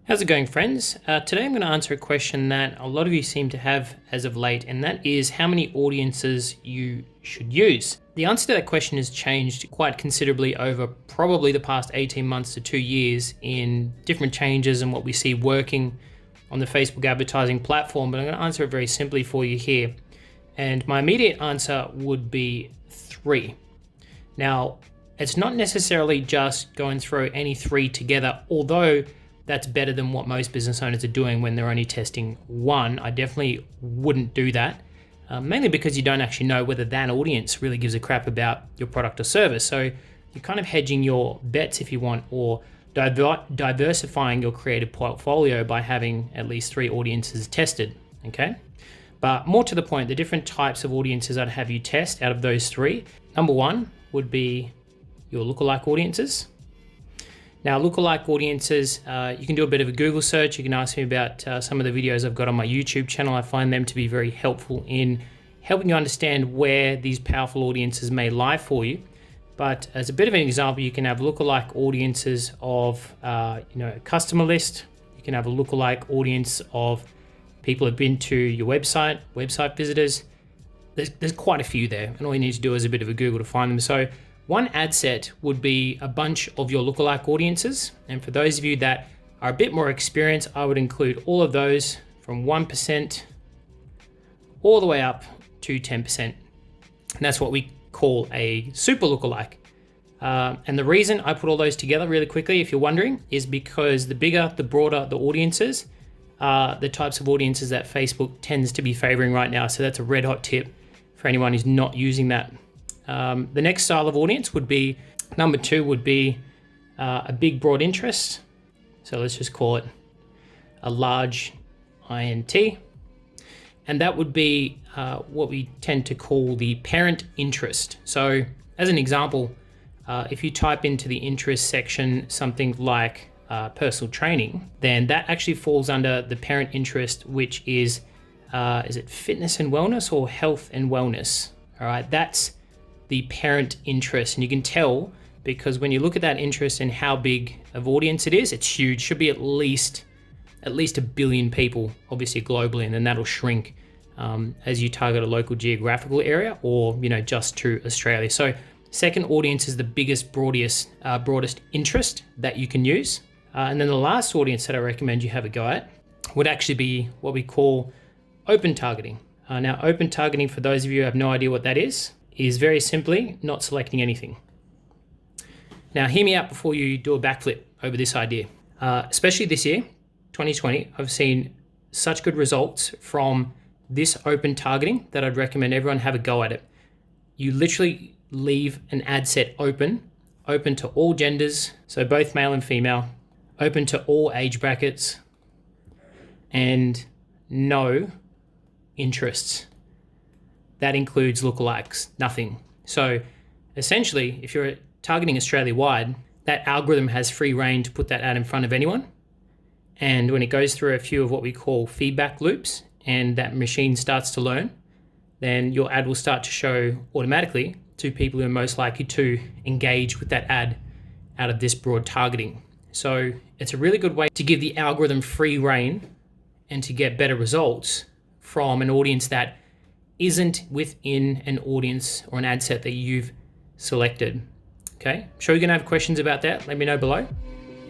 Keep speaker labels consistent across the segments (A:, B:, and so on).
A: How's it going, friends? Today I'm going to answer a question that a lot of you seem to have as of late, and that is how many audiences you should use. The answer to that question has changed quite considerably over probably the past 18 months to 2 years in different changes and what we see working on the Facebook advertising platform, but I'm going to answer it very simply for you here. And my immediate answer would be 3. Now, it's not necessarily just go and throw any 3 together, although that's better than what most business owners are doing when they're only testing 1. I definitely wouldn't do that, mainly because you don't actually know whether that audience really gives a crap about your product or service. So you're kind of hedging your bets, if you want, or diversifying your creative portfolio by having at least 3 audiences tested, okay? But more to the point, the different types of audiences I'd have you test out of those 3. Number 1 would be your lookalike audiences. Now, lookalike audiences, you can do a bit of a Google search. You can ask me about some of the videos I've got on my YouTube channel. I find them to be very helpful in helping you understand where these powerful audiences may lie for you. But as a bit of an example, you can have lookalike audiences of a customer list. You can have a lookalike audience of people who've been to your website visitors. There's quite a few there, and all you need to do is a bit of a Google to find them. So one ad set would be a bunch of your lookalike audiences. And for those of you that are a bit more experienced, I would include all of those from 1% all the way up to 10%. And that's what we call a super lookalike. And the reason I put all those together really quickly, if you're wondering, is because the bigger, the broader the audiences, the types of audiences that Facebook tends to be favoring right now. So that's a red hot tip for anyone who's not using that. The next style of audience would be, number 2 would be a big broad interest. So let's just call it a large INT. And that would be what we tend to call the parent interest. So as an example, if you type into the interest section something like personal training, then that actually falls under the parent interest, which is it fitness and wellness or health and wellness? All right, that's the parent interest. And you can tell because when you look at that interest and how big of audience it is, it's huge. Should be at least 1 billion people, obviously globally, and then that'll shrink as you target a local geographical area or just to Australia. So second audience is the biggest, broadest interest that you can use. And then the last audience that I recommend you have a go at would actually be what we call open targeting. Now, open targeting, for those of you who have no idea what that is very simply not selecting anything. Now, hear me out before you do a backflip over this idea. Especially this year, 2020, I've seen such good results from this open targeting that I'd recommend everyone have a go at it. You literally leave an ad set open to all genders, so both male and female, open to all age brackets, and no interests. That includes lookalikes, nothing. So essentially, if you're targeting Australia-wide, that algorithm has free reign to put that ad in front of anyone. And when it goes through a few of what we call feedback loops and that machine starts to learn, then your ad will start to show automatically to people who are most likely to engage with that ad out of this broad targeting. So it's a really good way to give the algorithm free reign and to get better results from an audience that isn't within an audience or an ad set that you've selected. Okay, I'm sure you're gonna have questions about that. Let me know below,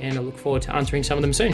A: and I look forward to answering some of them soon.